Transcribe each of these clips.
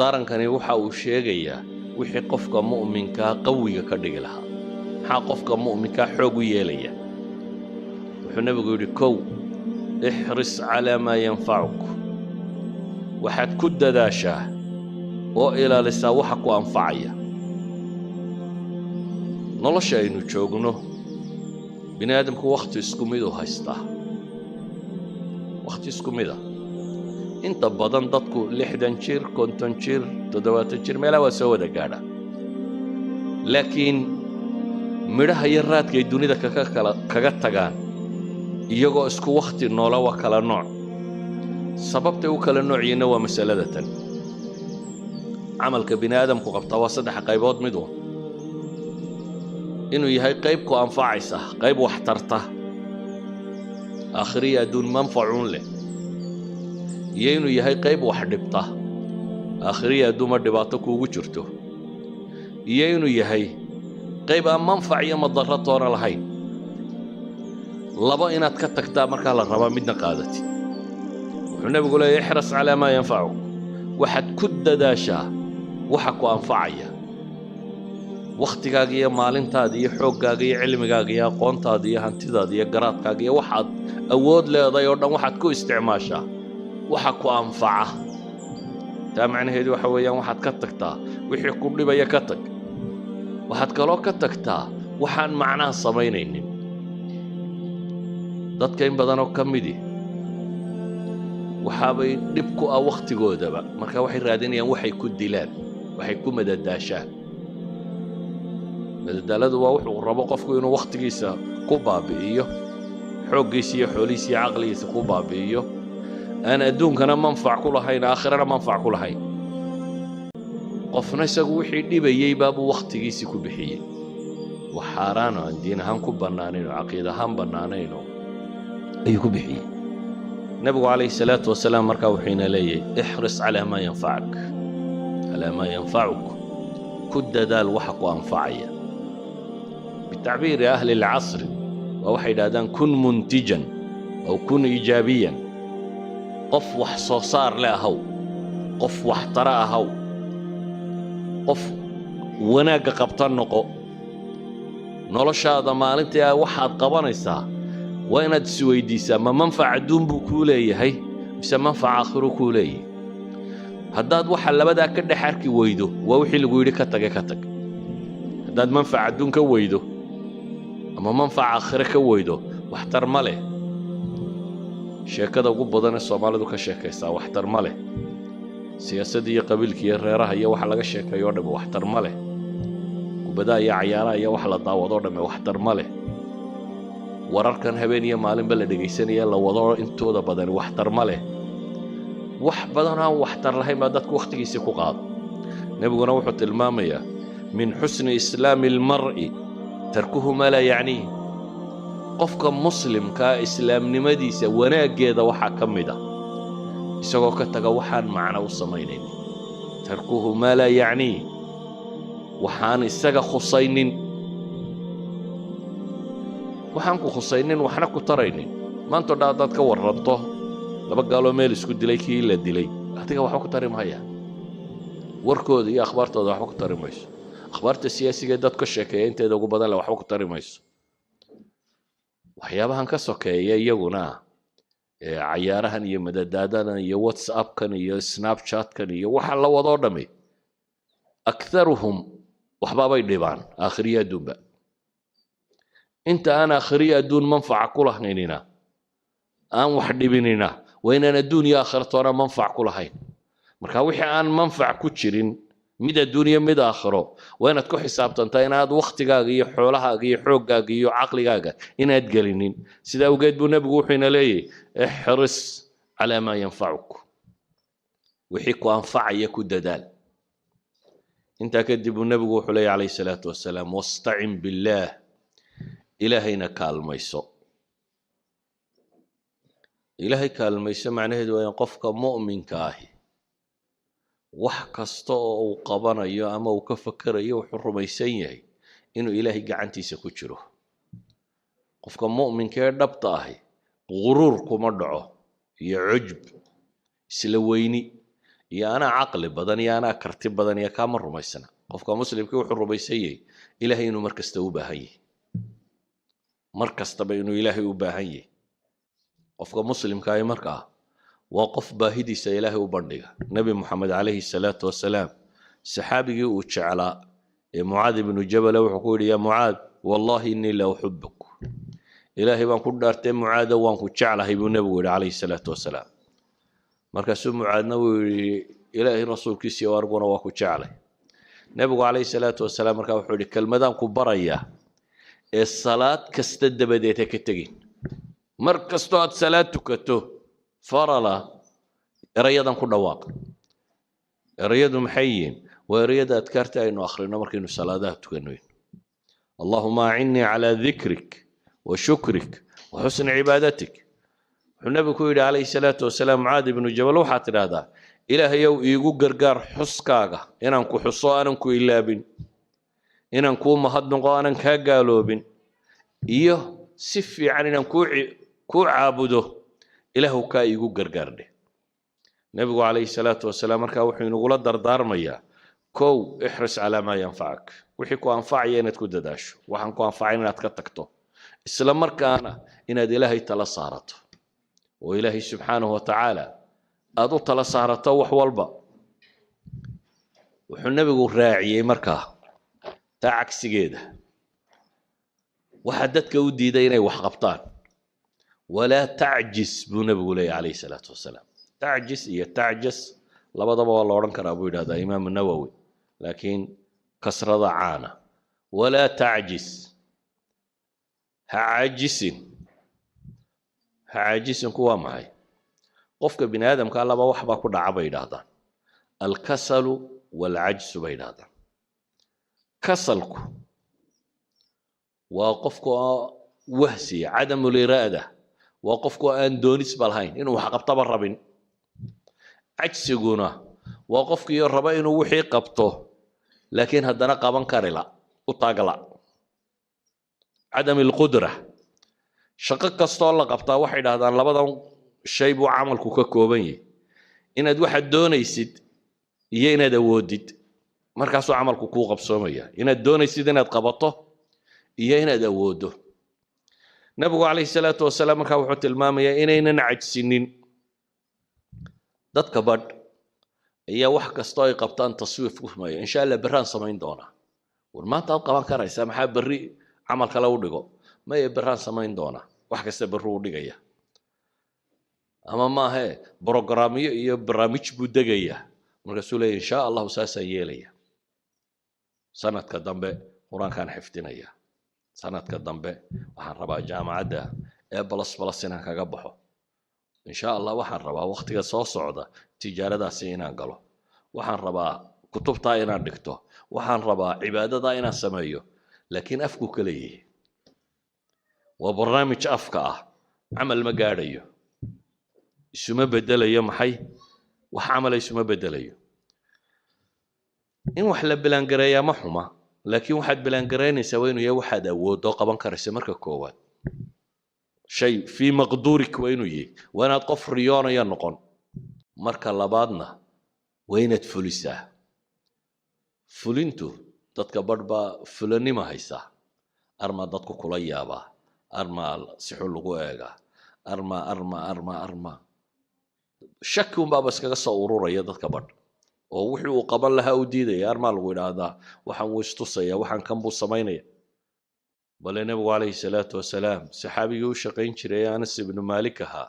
dardaarankani waxa uu sheegayaa wixii qofka mu'minka qawiga ka dhigi lahaa maxaa qofka mu'minka xoog u yeelaya wuxuu nabigu yidhi kow ixris calaa maa yanfacuk waxaad ku dadaashaa oo ilaalisaa waxa ku anfacaya nolosha aynu joogno bini aadamku wakhti isku mid u haystaa wakhti isku mid ah inta badan dadku 60 jir 50 jir 70 jir meelaha waa soo wada gaadha laakiin midhaha iyo raadka ay dunida kaga tagaan iyagoo isku wakhti noola waa kala nooc sababtay u kala noocyiina waa masalada tan camalka bini aadamku qabtaa waa 3 qaybood mid ah inuu yahay qayb ku anfacaysa qayb wax tarta aakhiriya adduun manfacuun leh iyo inuu yahay qayb wax dhibta aakhiriya adduuma dhibaato kuugu jirto iyo inuu yahay qayb aan manfac iyo madarro toona lahayn laba inaad ka tagtaa markaa la rabaa midna qaadatid wuxuu nabigu leeyahay ixras calaa maa yanfacuk waxaad ku dadaashaa waxa ku anfacaya wakhtigaaga iyo maalintaada iyo xooggaaga iyo cilmigaaga iyo aqoontaada iyo hantidaada iyo garaadkaaga iyo waxaad awood leedahay oo dhan waxaad ku isticmaashaa waxa ku anfaca taa macnaheedu waxa weeyaan waxaad ka tagtaa wixii ku dhibaya ka tag waxaad kaloo ka tagtaa waxaan macnaha samaynaynin dadka in badanoo ka midi waxaabay dhib ku ah wakhtigoodaba marka waxay raadinayaan waxay ku dilaan waxay ku madadaashaan madadaaladu waa wuxuu rabo qofku inuu wakhtigiisa ku baabi'iyo xooggiisa iyo xoolihiisa iyo caqligiisa ku baabi'iyo aan adduunkana manfac ku lahayn aakhirana manfac ku lahayn qofna isagu wixii dhibayay baabuu wakhtigiisii ku bixiyey wax xaaraan oo aan diin ahaan ku bannaanayn oo caqiid ahaan bannaanayn ayuu ku bixiyey nabigu calayhi salaatu wasalaam markaa wuxuuna leeyahay ixris calaa maa yanfacuk ku dadaal waxa ku anfacaya bitacbiiri ahli alcasri waa waxay yidhahdaan kun muntijan aw kun iijaabiyan qof wax soo saar le ahaw qof wax tara ahaw qof wanaagga qabta noqo noloshaada maalintii waxaad qabanaysaa waa inaad isweydiisaa ma manfac adduun buu kuu leeyahay mise manfac aakhiro kuu leeyahay haddaad waxa labadaa ka dhex arki weydo waa wixii lagu yidhi ka tag haddaad manfac adduun ka weydo ama manfac aakhiro ka weydo waxtar ma leh sheekada ugu badan ee Soomaalidu ka sheekaysaa waxtar ma leh siyaasadda iyo qabiilka iyo reeraha iyo waxa laga sheekayo oo dhan waxtar ma leh kubadda iyo ciyaaraha iyo waxa la daawado oo dhan waxtar ma leh wararkan habeen iyo maalinba la dhageysanaya la wado intooda badan waxtar ma leh wax badan aan waxtar lahayn baa dadku waqtigiisa ku qaado nabiguna wuxuu tilmaamayaa min husni islaami almar'i tarkuhu ma la yacni qofka muslimka islaamnimadiisa wanaageeda waxa ka mid ah isagoo ka taga waxaan macna u samaynayn tarkuhu ma la yacni waxaan isaga khusaynin waxaan ku khusaynin waxna ku taraynin maanta dad ka waranto laba gaalo meel isku dilay kii la dilay adiga waxa ku tari maaya warkooda iyo akhbaartooda waxa ku tari mayso akhbaarta siyaasiga dadka sheekeeya inteeda ugu badan waxa ku tari mayso waxyaabahan ka sokeeya iyaguna ciyaarahan iyo madadaadadan iyo WhatsApp-kan iyo Snapchat-kan iyo waxa la wado dhamay aktharuhum waxbaabay dhibaan aakhiriya dunba inta aan aakhiriya adduun manfac ku lahaynina aan wax dhibinina وإننا الدنيا آخرتنا منفع كل هين مركا وحي عن منفع كتشرين مدى الدنيا مدى آخره وإن تكون حسابتا أنت إن هذا وقت جاي حولها جاي حوق جاي عقل جاي إن هتجلينين سيدا وجد بنبي وحين ليه احرص على ما ينفعك وحيكو أنفع يكو ددال أنت كدب النبي وحلي عليه الصلاة والسلام واستعن بالله إلهينا كالميسو إلهي كالميسو معناه دو ينقفك مؤمن كاهي وحكستو وقبنا يا أما وكفكر يا وحرميسين يهي إنه إلهي قعنتي سكوتشرو قفك مؤمن كاهي دبطاهي غرور كمدعو يا عجب سلويني iyo anaa caqli badan iyo anaa karti badan iyo kaama rumaysana qofka muslimkii wuxuu rumaysayay ilaahay inuu mar kasta u baahan yahay mar kastaba inuu ilaahay u baahan yahay qofka muslimka ay markaa waa qof baahidiisa ilaahay u bandhiga nabi maxamed calayhi salaatu wasalaam saxaabigii uu jeclaa ee mucaad ibnu jabal wuxuu ku yidhi yaa mucaad wallahi innii la uxibbuk ilaahay baan ku dhaartay mucaada waan ku jeclahay buu nabigu yidhi calayhi salaatu wasalaam markaasuu mucaadna wuu yidhi ilaahay rasuulkiisii warguna waa ku jeclay nabigu calayhi salaatu wasalaam markaa wuxuu yidhi kelmadaan ku barayaa ee salaad kasta dabadeed ha ka tegin mar kastoo aad salaad tukato farala erayadan ku dhawaaq erayadu maxay yihiin waa erayada adkaarta aynu akhrino markaynu salaadaha tukanoyn allahuma acinnii calaa dikrik wa shukrik wa xusni cibaadatik wuxuu nabigu ku yidhi calayhi salaatu wasalaam mucaad ibnu jabal waxaad tidhaahdaa ilaahayow iigu gargaar xuskaaga inaan ku xuso aanan ku ilaabin inaan kuu mahadnaqo aanan kaa gaaloobin iyo si fiican inaan kuu caabudo ilaahu kaa iigu gargaardhe nabigu calayhi salaatu wasalaam markaa wuxuu inagula dardaarmayaa kow ixris calaa maa yanfacak wixii ku anfacaya inaad ku dadaasho waxaan ku anfacayn inaad ka tagto isla markaana inaad ilaahay tala saarato oo ilaahay subxaanahu watacaala aad u tala saarato wax walba wuxuu nabigu raaciyey markaa taa cagsigeeda waxaa dadka u diiday inay wax qabtaan walaa tacjis buu nabigu leeyahy calayhi salaatu wasalaam tacjis iyo tacjas labadaba waa la odhan karaa buu yidhahdaa imaamu nawowi laakiin kasrada caana walaa tacjis ha caajisinku waa maxay qofka bini aadamka laba wax baa ku dhaca bay yidhaahdaan alkasalu waalcajsu bay yidhaahdaan kasalku waa qofka wahsiya cadamuliraada waa qofku aan doonisba lahayn inuu wax qabtaba rabin cajsiguna waa qofkii raba inuu wixii qabto laakiin haddana qaban karila u taagla cadam alqudra shaqo kastoo la qabtaa waxay yidhaahdaan labadan shay buu camalku ka kooban yahay inaad waxaad doonaysid iyo inaad awoodid markaasuu camalku kuu qabsoomaya inaad doonaysid inaad qabato iyo inaad awooddo nabigu calayhi salaatu wasalaam markaa wuxuu tilmaamayaa inaynan cajsinin dadka badh ayaa wax kastoo ay qabtaan taswiif ku sameeya insha allah berraan samayn doonaa war maanta aad qaban karaysaa maxaa berri camal kale u dhigo maya berraan samayn doonaa wax kasta berru u dhigaya ama maahe brogramyo iyo barnaamij buu degaya markaasuu leeya insha allahu saasaan yeelaya sanadka dambe qur-aankaan xifdinaya sanadka dambe waxaan rabaa jaamacadda ee balas inaan kaga baxo insha allah waxaan rabaa waqtiga soo socda tijaaradaasi inaan galo waxaan rabaa kutubtaa inaan dhigto waxaan rabaa cibaadadaa inaan sameeyo laakiin afku ka leeyahay waa barnaamij afka ah camal ma gaadhayo isuma bedelayo maxay wax camal isuma bedelayo in wax la bilaangareeyaa ma xuma laakiin waxaad bilaangaraynaysaa waa inuu yahay waxaad awooddo qaban karaysa marka koowaad shay fii maqduurik waa inuu yahay waa inaad qof riyoonaya noqon marka labaadna waa inaad fulisaa fulintu dadka badh baa fulanima haysaa armaa dadku kula yaabaa armaa si xun lagu eegaa armaa shaki unbaaba iskaga soo ururaya dadka badh oo wixii uu qaban lahaa u diidaya armaa lagu yidhaahdaa waxaan wuu istusaya waxaan kan buu samaynaya bale nebigu calayhi salaatu wasalaam saxaabigii u shaqayn jiray anas ibnu maalik ahaa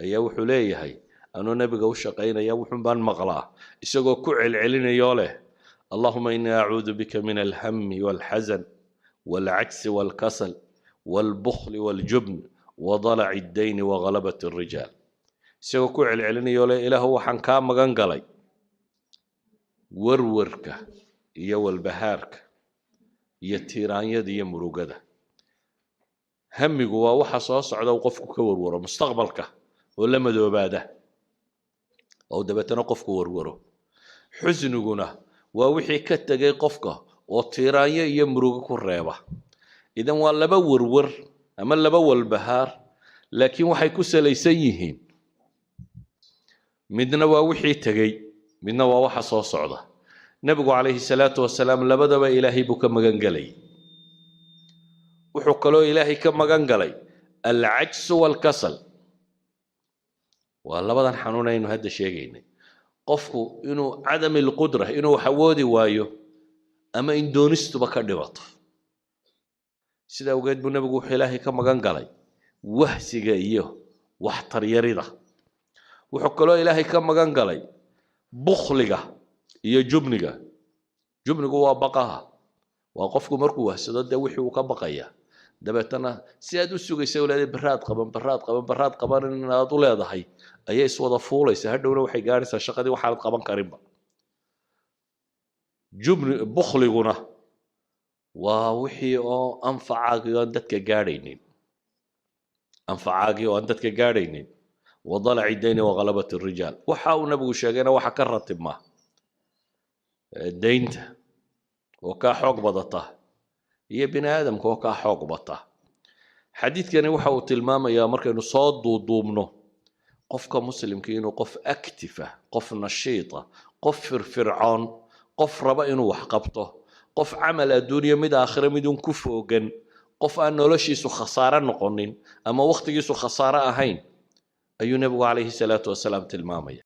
ayaa wuxuu leeyahay anuu nebiga u shaqaynaya wuxuun baan maqlaa isagoo ku celcelinayoo leh allahuma innii acuudu bika min alhami waalxasan waalcajsi waalkasal waalbukhli waaljubn wadalaci addayni waghalabati alrijaal isagoo ku celcelinayoo leh ilaahu waxaan kaa magan galay warwarka iyo walbahaarka iyo tiiraanyada iyo murugada hamigu waa waxa soo socda uu qofku ka warwaro mustaqbalka oo la madoobaada oo dabeetana qofku warwaro xusniguna waa wixii ka tagay qofka oo tiiraanyo iyo murugo ku reeba idan waa laba warwar ama laba walbahaar laakiin waxay ku salaysan yihiin midna waa wixii tagay midna waa waxa soo socda nabigu calayhi salaatu wasalaam labadaba ilaahay buu ka magan galay wuxuu kaloo ilaahay ka magan galay alcajsu walkasal waa labadan xanuun aynu hadda sheegaynay qofku inuu cadami alqudra inuu wax awoodi waayo ama in doonistuba ka dhibato sida awgeed buu nabigu wuxuu ilaahay ka magan galay wahsiga iyo waxtaryarida wuxuu kaloo ilaahay ka magan galay bukhliga iyo jubnigu waa baqaha waa qofku markuu wahsado dee wixii uu ka baqaya dabeetana si aad u sugaysa walaadee baraad qaban inaad u leedahay ayay iswada fuulaysa hadhowna waxay gaadhaysaa shaqadii waxaanad qaban karinba bukhliguna waa wixii oo anfacaagii oo aan dadka gaadhaynin wadalaci dayni waghalabati rijaal waxa uu nabigu sheegayna waxa ka ratibma daynta oo kaa xoog badata iyo bini aadamka oo kaa xoog bata xadiidkani waxa uu tilmaamayaa markaynu soo duuduubno qofka muslimka inuu qof active ah qof nashiita qof firfircoon qof raba inuu wax qabto qof camal adduunyo mid aakhira mid un ku foogan qof aan noloshiisu khasaare noqonin ama waqtigiisu khasaare ahayn ayuu nabigu calayhi salaatu wasalaam tilmaamaya